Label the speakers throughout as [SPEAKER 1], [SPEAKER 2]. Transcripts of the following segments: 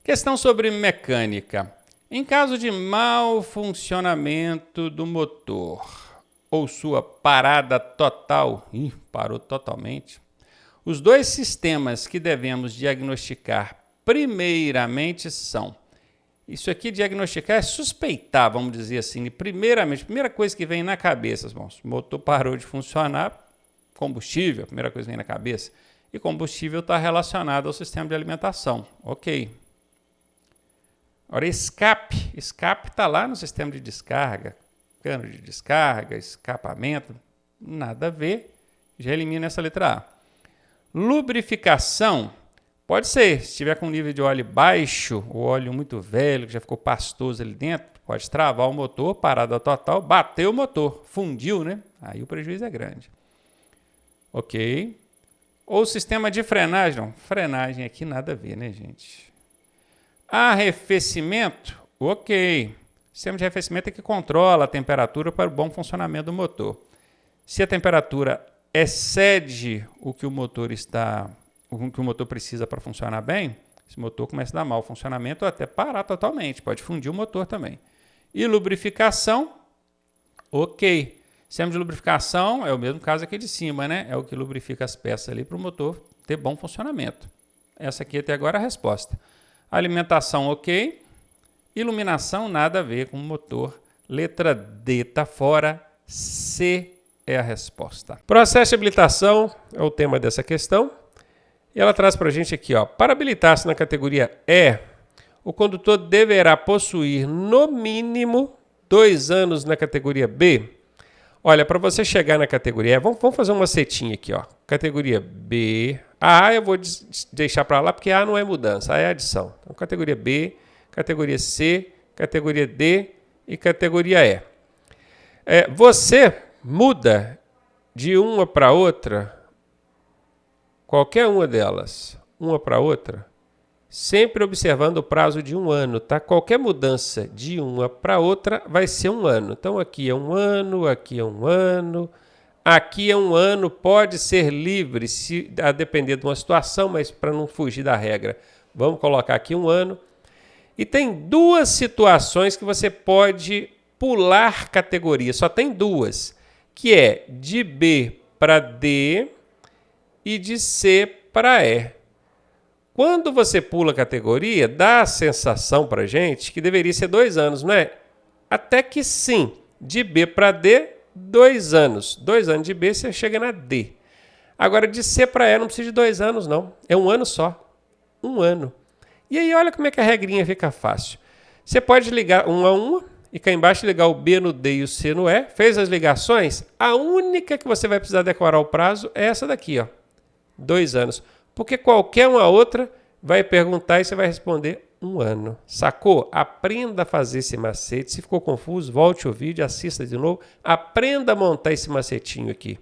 [SPEAKER 1] Questão sobre mecânica. Em caso de mau funcionamento do motor ou sua parada total, parou totalmente, os dois sistemas que devemos diagnosticar primeiramente são, isso aqui diagnosticar é suspeitar, vamos dizer assim, primeiramente, primeira coisa que vem na cabeça, irmãos, o motor parou de funcionar, combustível, a primeira coisa que vem na cabeça, e combustível está relacionado ao sistema de alimentação, ok. Agora, escape está lá no sistema de descarga, cano de descarga, escapamento, nada a ver, já elimina essa letra A. Lubrificação, pode ser, se estiver com nível de óleo baixo, o óleo muito velho, que já ficou pastoso ali dentro, pode travar o motor, parada total, bateu o motor, fundiu, né? Aí o prejuízo é grande. Ok. Ou sistema de frenagem, não, frenagem aqui nada a ver, né, gente? Arrefecimento, ok. O sistema de arrefecimento é que controla a temperatura para o bom funcionamento do motor. Se a temperatura excede o que o motor precisa para funcionar bem, esse motor começa a dar mau funcionamento ou até parar totalmente, pode fundir o motor também. E lubrificação, ok. Sistema de lubrificação é o mesmo caso aqui de cima, né? É o que lubrifica as peças ali para o motor ter bom funcionamento. Essa aqui até agora é a resposta. Alimentação, ok. Iluminação, nada a ver com o motor. Letra D está fora. C é a resposta. Processo de habilitação é o tema dessa questão. E ela traz para a gente aqui, ó. Para habilitar-se na categoria E, o condutor deverá possuir no mínimo 2 anos na categoria B. Olha, para você chegar na categoria E, vamos fazer uma setinha aqui, ó. Categoria B. A A eu vou deixar para lá porque A não é mudança, A é adição. Então, categoria B, categoria C, categoria D e categoria E. Você muda de uma para outra, qualquer uma delas, uma para outra, sempre observando o prazo de 1 ano, tá? Qualquer mudança de uma para outra vai ser 1 ano. Então, aqui é 1 ano, aqui é 1 ano, aqui é 1 ano, pode ser livre, a depender de uma situação, mas para não fugir da regra, vamos colocar aqui 1 ano. E tem 2 situações que você pode pular categoria, só tem 2, que é de B para D e de C para E. Quando você pula categoria, dá a sensação para a gente que deveria ser 2 anos, não é? Até que sim, de B para D, 2 anos. 2 anos de B, você chega na D. Agora, de C para E, não precisa de 2 anos, não. É 1 ano só. 1 ano. E aí, olha como é que a regrinha fica fácil. Você pode ligar 1 a 1 e cá embaixo ligar o B no D e o C no E. Fez as ligações? A única que você vai precisar decorar o prazo é essa daqui, ó. 2 anos. Porque qualquer uma outra vai perguntar e você vai responder 1 ano. Sacou? Aprenda a fazer esse macete. Se ficou confuso, volte o vídeo, assista de novo. Aprenda a montar esse macetinho aqui.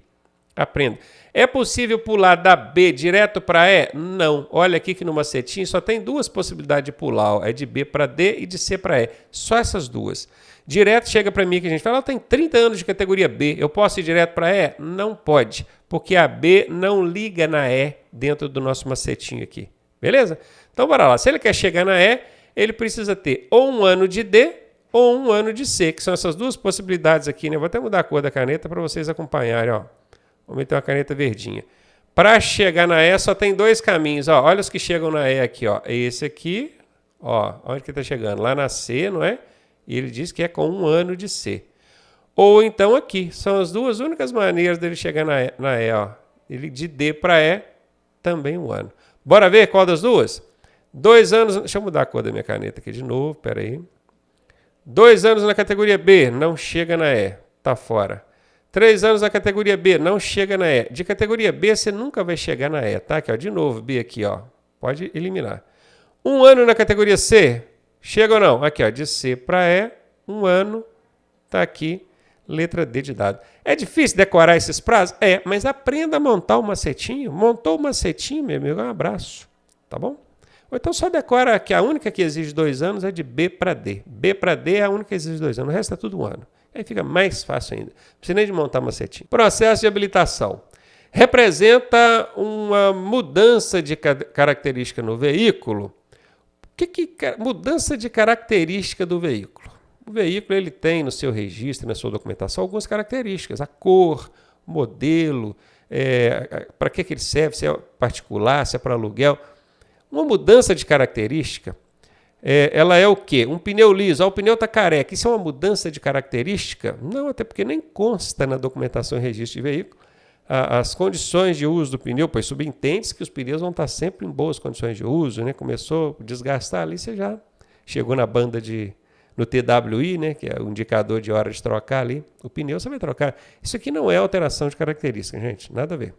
[SPEAKER 1] Aprenda. É possível pular da B direto para E? Não. Olha aqui que no macetinho só tem 2 possibilidades de pular. Ó. É de B para D e de C para E. Só essas 2. Direto chega para mim que a gente fala, ela tem 30 anos de categoria B. Eu posso ir direto para E? Não pode. Porque a B não liga na E dentro do nosso macetinho aqui. Beleza? Então, bora lá. Se ele quer chegar na E, ele precisa ter ou 1 ano de D ou 1 ano de C, que são essas 2 possibilidades aqui, né? Vou até mudar a cor da caneta para vocês acompanharem, ó. Vou meter uma caneta verdinha. Para chegar na E, só tem 2 caminhos, ó. Olha os que chegam na E aqui, ó. Esse aqui, ó. Onde que está chegando? Lá na C, não é? E ele diz que é com 1 ano de C. Ou então aqui. São as 2 únicas maneiras dele chegar na E, ó. Ele de D para E, também 1 ano. Bora ver qual das 2? 2 anos... Deixa eu mudar a cor da minha caneta aqui de novo, pera aí. 2 anos na categoria B, não chega na E, tá fora. 3 anos na categoria B, não chega na E. De categoria B, você nunca vai chegar na E, tá? Aqui, ó, de novo, B aqui, ó. Pode eliminar. 1 ano na categoria C, chega ou não? Aqui, ó, de C para E, 1 ano, tá aqui, letra D de dado. É difícil decorar esses prazos? É, mas aprenda a montar o macetinho. Montou o macetinho, meu amigo, um abraço, tá bom? Ou então só decora que a única que exige 2 anos é de B para D. B para D é a única que exige 2 anos, o resto é tudo 1 ano. Aí fica mais fácil ainda. Não precisa nem de montar macetinho. Processo de habilitação. Representa uma mudança de característica no veículo
[SPEAKER 2] Mudança de característica do veículo. O veículo ele tem no seu registro, na sua documentação, algumas características. A cor, o modelo, para que ele serve, se é particular, se é para aluguel. Uma mudança de característica, ela é o quê? Um pneu liso, o pneu está careca. Isso é uma mudança de característica? Não, até porque nem consta na documentação e registro de veículo as condições de uso do pneu, pois subentende-se que os pneus vão estar sempre em boas condições de uso, né? Começou a desgastar ali, você já chegou na banda no TWI, né? Que é o indicador de hora de trocar ali, o pneu você vai trocar. Isso aqui não é alteração de característica, gente, nada a ver.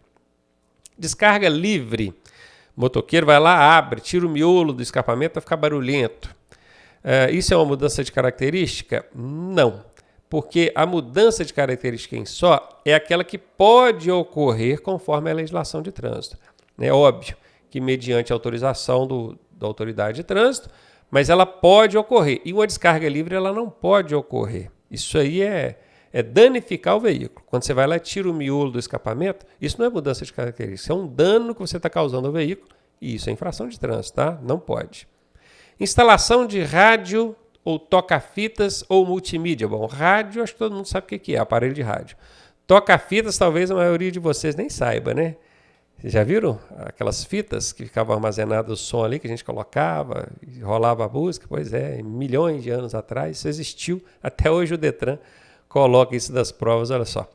[SPEAKER 2] Descarga livre. O motoqueiro vai lá, abre, tira o miolo do escapamento para ficar barulhento. Isso é uma mudança de característica? Não. Porque a mudança de característica em só é aquela que pode ocorrer conforme a legislação de trânsito. É óbvio que mediante autorização da autoridade de trânsito, mas ela pode ocorrer. E uma descarga livre ela não pode ocorrer. Isso aí é danificar o veículo. Quando você vai lá e tira o miolo do escapamento, isso não é mudança de característica, é um dano que você está causando ao veículo e isso é infração de trânsito, tá? Não pode. Instalação de rádio ou toca-fitas ou multimídia. Bom, rádio, acho que todo mundo sabe o que é, aparelho de rádio. Toca-fitas, talvez a maioria de vocês nem saiba, né? Vocês já viram aquelas fitas que ficavam armazenadas o som ali, que a gente colocava e rolava a música? Pois é, milhões de anos atrás, isso existiu. Até hoje o Detran coloca isso das provas, olha só.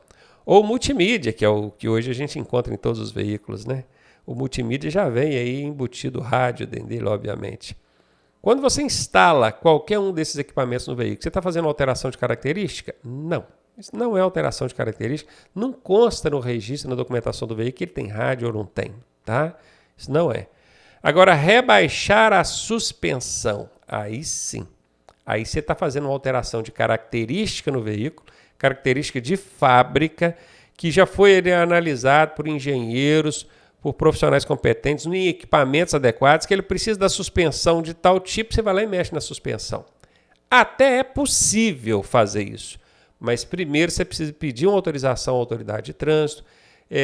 [SPEAKER 2] Ou multimídia, que é o que hoje a gente encontra em todos os veículos, né? O multimídia já vem aí embutido rádio dentro dele, obviamente. Quando você instala qualquer um desses equipamentos no veículo, você está fazendo alteração de característica? Não. Isso não é alteração de característica. Não consta no registro, na documentação do veículo, que ele tem rádio ou não tem. Tá? Isso não é. Agora, rebaixar a suspensão. Aí sim. Aí você está fazendo uma alteração de característica no veículo, característica de fábrica, que já foi analisado por engenheiros, por profissionais competentes, em equipamentos adequados, que ele precisa da suspensão de tal tipo, você vai lá e mexe na suspensão. Até é possível fazer isso, mas primeiro você precisa pedir uma autorização à autoridade de trânsito,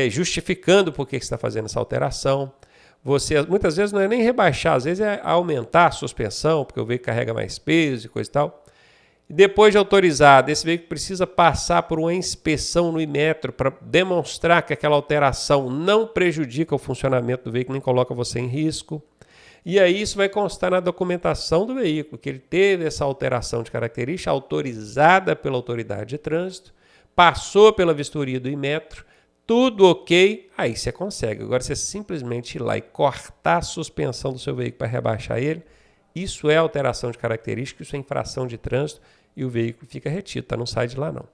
[SPEAKER 2] justificando por que você está fazendo essa alteração. Você, muitas vezes não é nem rebaixar, às vezes é aumentar a suspensão, porque o veículo carrega mais peso e coisa e tal. E depois de autorizado, esse veículo precisa passar por uma inspeção no Inmetro para demonstrar que aquela alteração não prejudica o funcionamento do veículo, nem coloca você em risco. E aí isso vai constar na documentação do veículo, que ele teve essa alteração de característica autorizada pela autoridade de trânsito, passou pela vistoria do Inmetro, tudo ok, aí você consegue. Agora você simplesmente ir lá e cortar a suspensão do seu veículo para rebaixar ele, isso é alteração de característica, isso é infração de trânsito e o veículo fica retido, tá? Não sai de lá não.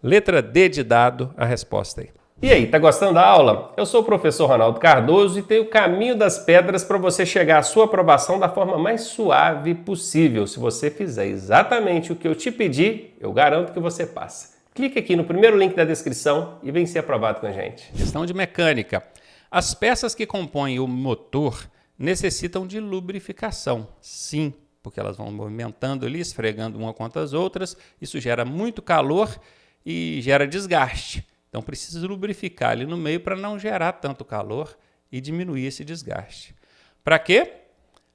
[SPEAKER 2] Letra D de dado, a resposta aí. E aí, tá gostando da aula? Eu sou o professor Ronaldo Cardoso e tenho o caminho das pedras para você chegar à sua aprovação da forma mais suave possível. Se você fizer exatamente o que eu te pedi, eu garanto que você passa. Clique aqui no primeiro link da descrição e vem ser aprovado com a gente.
[SPEAKER 1] Questão de mecânica. As peças que compõem o motor necessitam de lubrificação, sim, porque elas vão movimentando ali, esfregando uma contra as outras, isso gera muito calor e gera desgaste. Então precisa lubrificar ali no meio para não gerar tanto calor e diminuir esse desgaste. Para quê?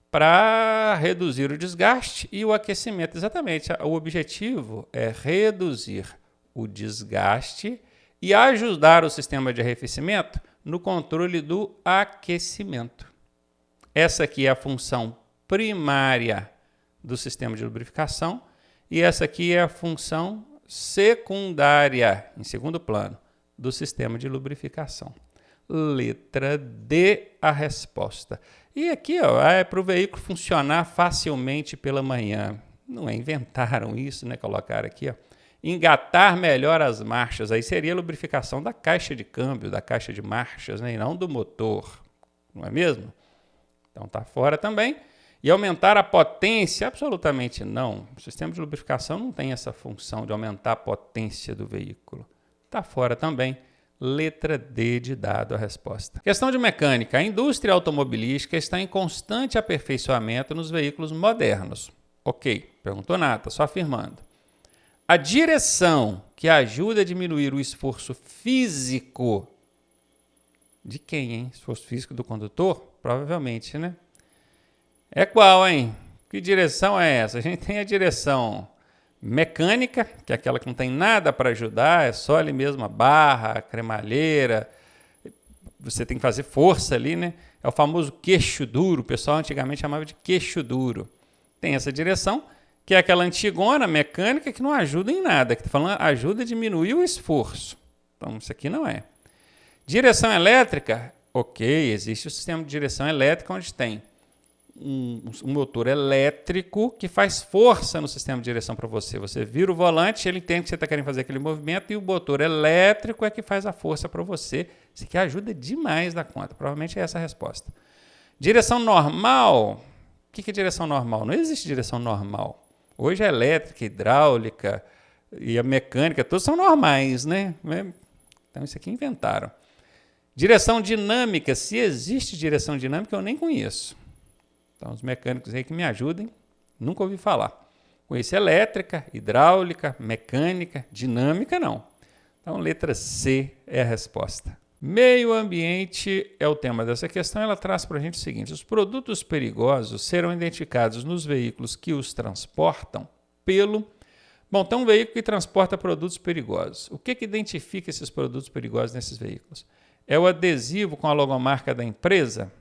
[SPEAKER 1] Para reduzir o desgaste e o aquecimento. Exatamente, o objetivo é reduzir o desgaste e ajudar o sistema de arrefecimento no controle do aquecimento. Essa aqui é a função primária do sistema de lubrificação e essa aqui é a função secundária, em segundo plano, do sistema de lubrificação. Letra D, a resposta. E aqui ó, é para o veículo funcionar facilmente pela manhã. Não é, inventaram isso, né? Colocaram aqui, ó. Engatar melhor as marchas. Aí seria a lubrificação da caixa de câmbio, da caixa de marchas, né? E não do motor. Não é mesmo? Então está fora também. E aumentar a potência? Absolutamente não. O sistema de lubrificação não tem essa função de aumentar a potência do veículo. Está fora também. Letra D de dado a resposta. Questão de mecânica. A indústria automobilística está em constante aperfeiçoamento nos veículos modernos. Ok, perguntou nada, só afirmando. A direção que ajuda a diminuir o esforço físico de quem, hein? Esforço físico do condutor? Provavelmente, né? É qual, hein? Que direção é essa? A gente tem a direção mecânica, que é aquela que não tem nada para ajudar, é só ali mesmo a barra, a cremalheira, você tem que fazer força ali, né? É o famoso queixo duro, o pessoal antigamente chamava de queixo duro. Tem essa direção, que é aquela antigona mecânica que não ajuda em nada, que está falando ajuda a diminuir o esforço. Então, isso aqui não é. Direção elétrica, ok, existe o sistema de direção elétrica onde tem um motor elétrico que faz força no sistema de direção para você. Você vira o volante, ele entende que você está querendo fazer aquele movimento e o motor elétrico é que faz a força para você. Isso aqui ajuda demais da conta. Provavelmente é essa a resposta. Direção normal. O que é direção normal? Não existe direção normal. Hoje a elétrica, a hidráulica e a mecânica, todos são normais, né? Então isso aqui inventaram. Direção dinâmica. Se existe direção dinâmica, eu nem conheço. Então, os mecânicos aí que me ajudem, nunca ouvi falar. Conheço elétrica, hidráulica, mecânica, dinâmica, não. Então, letra C é a resposta. Meio ambiente é o tema dessa questão. Ela traz para a gente o seguinte: os produtos perigosos serão identificados nos veículos que os transportam pelo... Bom, tem um veículo que transporta produtos perigosos. O que identifica esses produtos perigosos nesses veículos? É o adesivo com a logomarca da empresa?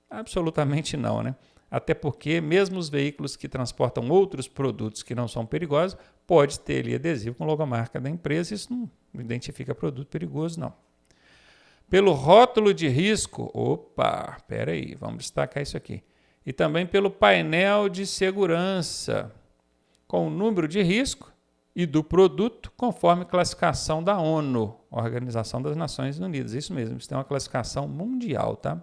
[SPEAKER 1] Absolutamente não, né? Até porque mesmo os veículos que transportam outros produtos que não são perigosos, pode ter ali adesivo com logomarca da empresa, isso não identifica produto perigoso, não. Pelo rótulo de risco, peraí, vamos destacar isso aqui. E também pelo painel de segurança, com o número de risco e do produto, conforme classificação da ONU, Organização das Nações Unidas. Isso mesmo, isso tem uma classificação mundial, tá?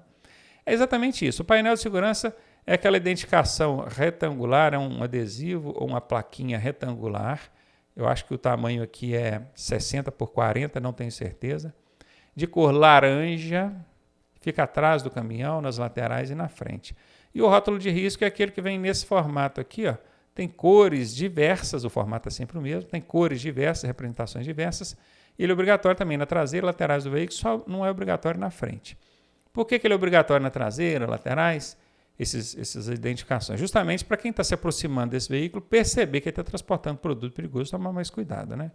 [SPEAKER 1] É exatamente isso. O painel de segurança é aquela identificação retangular, é um adesivo ou uma plaquinha retangular. Eu acho que o tamanho aqui é 60 por 40, não tenho certeza. De cor laranja, fica atrás do caminhão, nas laterais e na frente. E o rótulo de risco é aquele que vem nesse formato aqui, ó. Tem cores diversas, o formato é sempre o mesmo, tem cores diversas, representações diversas. E ele é obrigatório também na traseira, laterais do veículo, só não é obrigatório na frente. Por que ele é obrigatório na traseira, laterais? Essas identificações, justamente para quem está se aproximando desse veículo perceber que ele está transportando produto perigoso, tomar mais cuidado, né?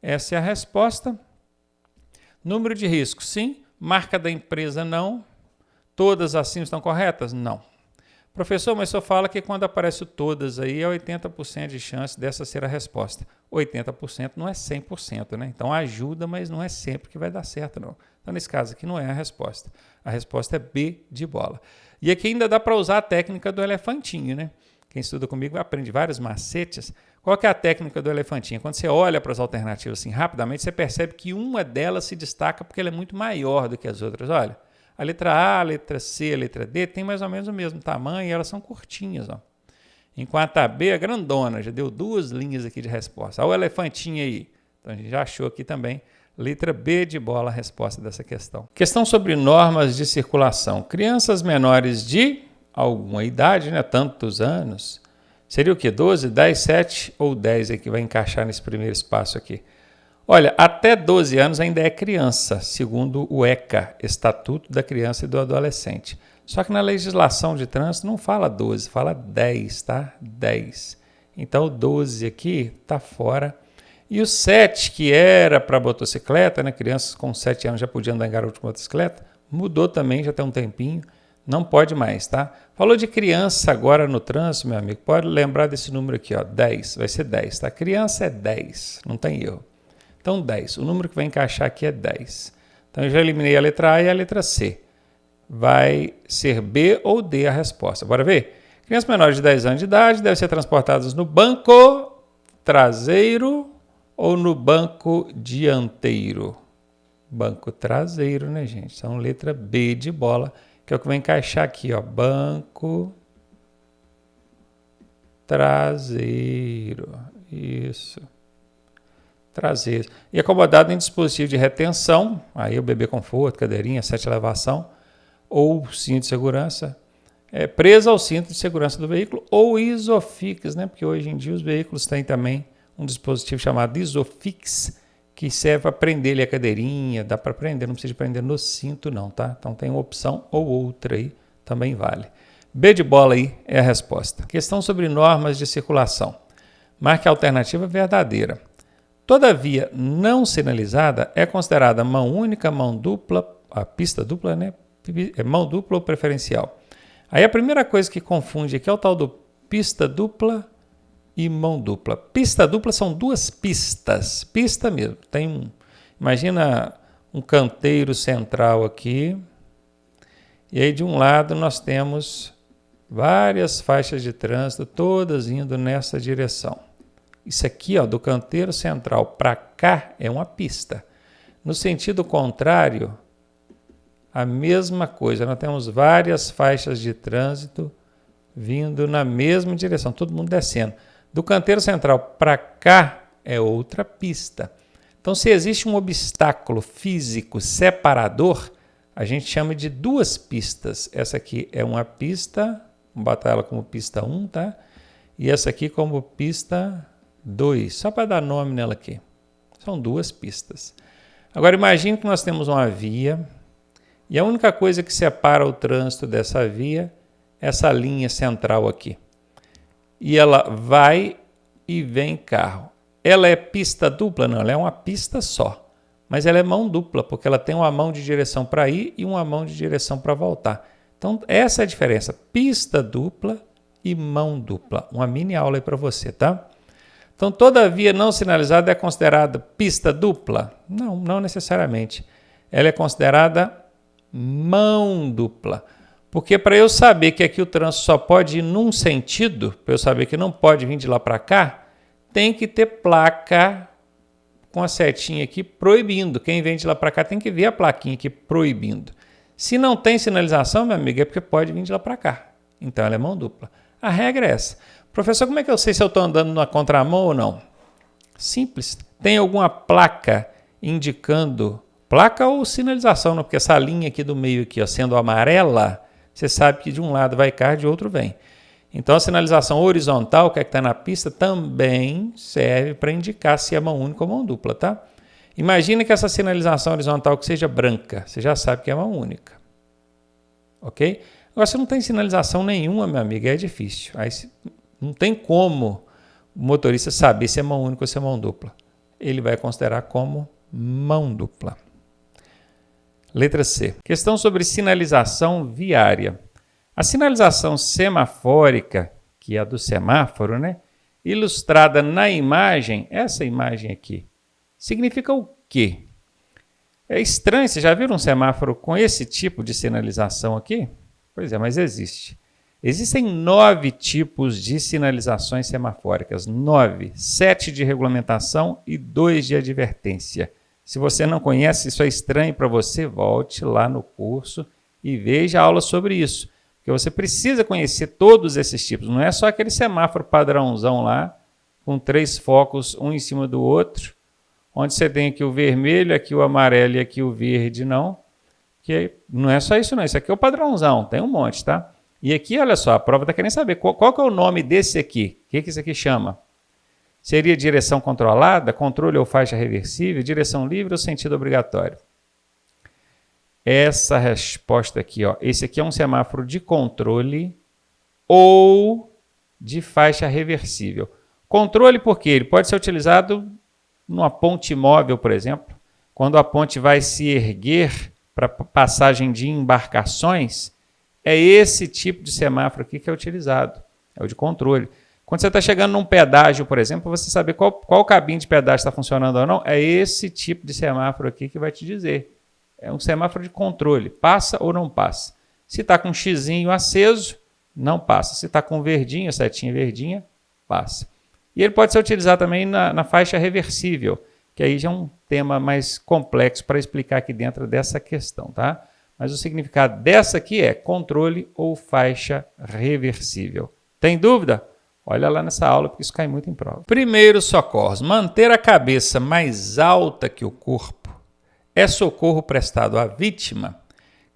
[SPEAKER 1] Essa é a resposta. Número de risco, sim. Marca da empresa, não. Todas assim estão corretas? Não. Professor, mas o senhor fala que quando aparece o todas aí é 80% de chance dessa ser a resposta. 80% não é 100%, né? Então ajuda, mas não é sempre que vai dar certo, não. Então nesse caso aqui não é a resposta. A resposta é B de bola. E aqui ainda dá para usar a técnica do elefantinho, né? Quem estuda comigo aprende vários macetes. Qual que é a técnica do elefantinho? Quando você olha para as alternativas assim rapidamente, você percebe que uma delas se destaca porque ela é muito maior do que as outras. Olha, a letra A, a letra C, a letra D tem mais ou menos o mesmo tamanho e elas são curtinhas, ó. Enquanto a B é grandona, já deu 2 linhas aqui de resposta. Olha o elefantinho aí. Então a gente já achou aqui também. Letra B de bola a resposta dessa questão. Questão sobre normas de circulação. Crianças menores de alguma idade, né, tantos anos, seria o quê? 12, 10, 7 ou 10 é que vai encaixar nesse primeiro espaço aqui. Olha, até 12 anos ainda é criança, segundo o ECA, Estatuto da Criança e do Adolescente. Só que na legislação de trânsito não fala 12, fala 10, tá? 10. Então o 12 aqui está fora. E o 7, que era para motocicleta, né? Crianças com 7 anos já podiam andar em garupa de motocicleta, mudou também, já tem um tempinho, não pode mais, tá? Falou de criança agora no trânsito, meu amigo, pode lembrar desse número aqui, ó, 10, vai ser 10, tá? Criança é 10, não tem erro. Então 10, o número que vai encaixar aqui é 10. Então eu já eliminei a letra A e a letra C. Vai ser B ou D a resposta. Bora ver? Crianças menores de 10 anos de idade devem ser transportadas no banco traseiro ou no banco dianteiro? Banco traseiro, né, gente? Então, letra B de bola, que é o que vai encaixar aqui, ó. Banco traseiro. Isso. Traseiro. E acomodado em dispositivo de retenção, aí o bebê conforto, cadeirinha, 7 elevação, ou cinto de segurança, presa ao cinto de segurança do veículo, ou Isofix, né? Porque hoje em dia os veículos têm também um dispositivo chamado Isofix, que serve para prender ali a cadeirinha, dá para prender, não precisa prender no cinto não, tá? Então tem uma opção ou outra aí, também vale. B de bola aí é a resposta. Questão sobre normas de circulação. Marque a alternativa verdadeira. Toda via não sinalizada é considerada mão única, mão dupla, a pista dupla, né? É mão dupla ou preferencial. Aí a primeira coisa que confunde aqui é o tal do pista dupla e mão dupla. Pista dupla são duas pistas, pista mesmo. Imagina um canteiro central aqui, e aí de um lado nós temos várias faixas de trânsito, todas indo nessa direção. Isso aqui, ó, do canteiro central para cá é uma pista. No sentido contrário, a mesma coisa. Nós temos várias faixas de trânsito vindo na mesma direção, todo mundo descendo. Do canteiro central para cá é outra pista. Então, se existe um obstáculo físico separador, a gente chama de duas pistas. Essa aqui é uma pista, vamos botar ela como pista 1, tá? E essa aqui como pista 2, só para dar nome nela aqui. São duas pistas. Agora, imagine que nós temos uma via e a única coisa que separa o trânsito dessa via é essa linha central aqui. E ela vai e vem carro. Ela é pista dupla? Não, ela é uma pista só. Mas ela é mão dupla, porque ela tem uma mão de direção para ir e uma mão de direção para voltar. Então, essa é a diferença. Pista dupla e mão dupla. Uma mini aula aí para você, tá? Então, toda via não sinalizada é considerada pista dupla? Não, não necessariamente. Ela é considerada mão dupla. Porque para eu saber que aqui o trânsito só pode ir num sentido, para eu saber que não pode vir de lá para cá, tem que ter placa com a setinha aqui proibindo. Quem vem de lá para cá tem que ver a plaquinha aqui proibindo. Se não tem sinalização, meu amigo, é porque pode vir de lá para cá. Então ela é mão dupla. A regra é essa. Professor, como é que eu sei se eu estou andando na contramão ou não? Simples. Tem alguma placa indicando, placa ou sinalização, não? Porque essa linha aqui do meio, aqui, ó, sendo amarela, você sabe que de um lado vai carro, de outro vem. Então a sinalização horizontal, que é que está na pista, também serve para indicar se é mão única ou mão dupla, tá? Imagina que essa sinalização horizontal que seja branca, você já sabe que é mão única. Ok? Agora, se não tem sinalização nenhuma, meu amigo, é difícil. Aí não tem como o motorista saber se é mão única ou se é mão dupla. Ele vai considerar como mão dupla. Letra C. Questão sobre sinalização viária. A sinalização semafórica, que é a do semáforo, né? Ilustrada na imagem, essa imagem aqui, significa o quê? É estranho, você já viram um semáforo com esse tipo de sinalização aqui? Pois é, mas existe. Existem 9 tipos de sinalizações semafóricas. 9, 7 de regulamentação e 2 de advertência. Se você não conhece, isso é estranho para você, volte lá no curso e veja a aula sobre isso. Porque você precisa conhecer todos esses tipos. Não é só aquele semáforo padrãozão lá, com 3 focos, um em cima do outro, onde você tem aqui o vermelho, aqui o amarelo e aqui o verde, não. Que não é só isso, não. Isso aqui é o padrãozão, tem um monte, tá? E aqui, olha só, a prova está querendo saber qual que é o nome desse aqui. O que isso aqui chama? Seria direção controlada, controle ou faixa reversível, direção livre ou sentido obrigatório? Essa resposta aqui, ó, esse aqui é um semáforo de controle ou de faixa reversível. Controle porque ele pode ser utilizado numa ponte móvel, por exemplo, quando a ponte vai se erguer para passagem de embarcações, é esse tipo de semáforo aqui que é utilizado, é o de controle. Quando você está chegando num pedágio, por exemplo, você saber qual cabine de pedágio está funcionando ou não, é esse tipo de semáforo aqui que vai te dizer. É um semáforo de controle, passa ou não passa. Se está com um xizinho aceso, não passa. Se está com verdinho, setinha verdinha, passa. E ele pode ser utilizado também na faixa reversível, que aí já é um tema mais complexo para explicar aqui dentro dessa questão, tá? Mas o significado dessa aqui é controle ou faixa reversível. Tem dúvida? Olha lá nessa aula, porque isso cai muito em prova. Primeiros socorros. Manter a cabeça mais alta que o corpo é socorro prestado à vítima?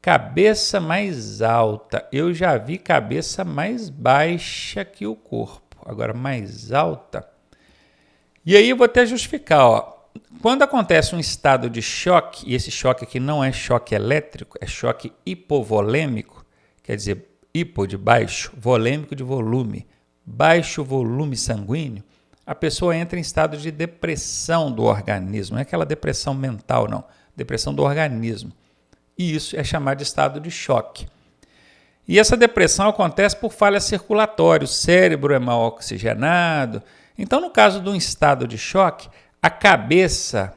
[SPEAKER 1] Cabeça mais alta. Eu já vi cabeça mais baixa que o corpo. Agora, mais alta. E aí eu vou até justificar, ó. Quando acontece um estado de choque, e esse choque aqui não é choque elétrico, é choque hipovolêmico, quer dizer, hipo de baixo, volêmico de volume, baixo volume sanguíneo, a pessoa entra em estado de depressão do organismo. Não é aquela depressão mental, não. Depressão do organismo. E isso é chamado de estado de choque. E essa depressão acontece por falha circulatória. O cérebro é mal oxigenado. Então, no caso de um estado de choque, a cabeça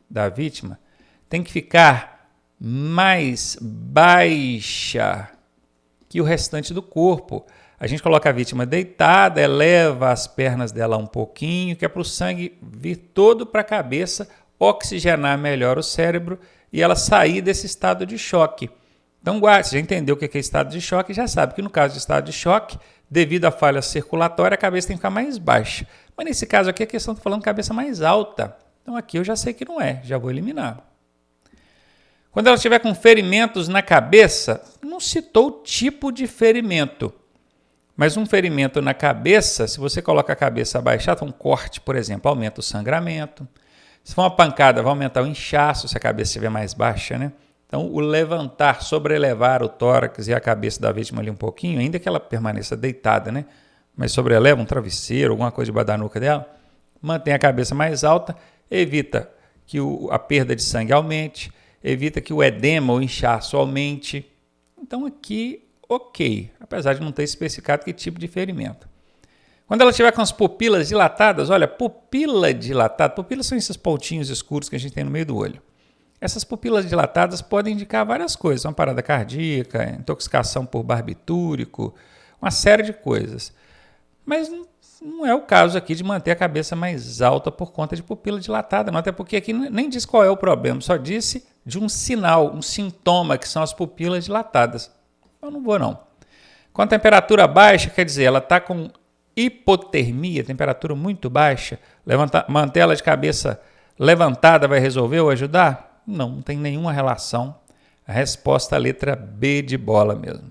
[SPEAKER 1] da vítima tem que ficar mais baixa que o restante do corpo. A gente coloca a vítima deitada, eleva as pernas dela um pouquinho, que é para o sangue vir todo para a cabeça, oxigenar melhor o cérebro e ela sair desse estado de choque. Então, guarde, você já entendeu o que é estado de choque, já sabe que no caso de estado de choque, devido à falha circulatória, a cabeça tem que ficar mais baixa. Mas nesse caso aqui, a questão está falando de cabeça mais alta. Então aqui eu já sei que não é, já vou eliminar. Quando ela estiver com ferimentos na cabeça, não citou o tipo de ferimento. Mas um ferimento na cabeça, se você coloca a cabeça abaixada, um corte, por exemplo, aumenta o sangramento. Se for uma pancada, vai aumentar o inchaço, se a cabeça estiver mais baixa, né? Então, o levantar, sobrelevar o tórax e a cabeça da vítima ali um pouquinho, ainda que ela permaneça deitada, né? Mas sobreleva um travesseiro, alguma coisa debaixo da nuca dela, mantém a cabeça mais alta, evita que a perda de sangue aumente, evita que o edema ou inchaço aumente. Então, aqui, ok, apesar de não ter especificado que tipo de ferimento. Quando ela estiver com as pupilas dilatadas, olha, pupila dilatada, pupilas são esses pontinhos escuros que a gente tem no meio do olho. Essas pupilas dilatadas podem indicar várias coisas, uma parada cardíaca, intoxicação por barbitúrico, uma série de coisas. Mas não é o caso aqui de manter a cabeça mais alta por conta de pupila dilatada, não, até porque aqui nem diz qual é o problema, só disse de um sinal, um sintoma, que são as pupilas dilatadas. Eu não vou, não. Com a temperatura baixa, quer dizer, ela está com hipotermia, temperatura muito baixa, manter ela de cabeça levantada vai resolver ou ajudar? Não tem nenhuma relação. A resposta é a letra B de bola mesmo.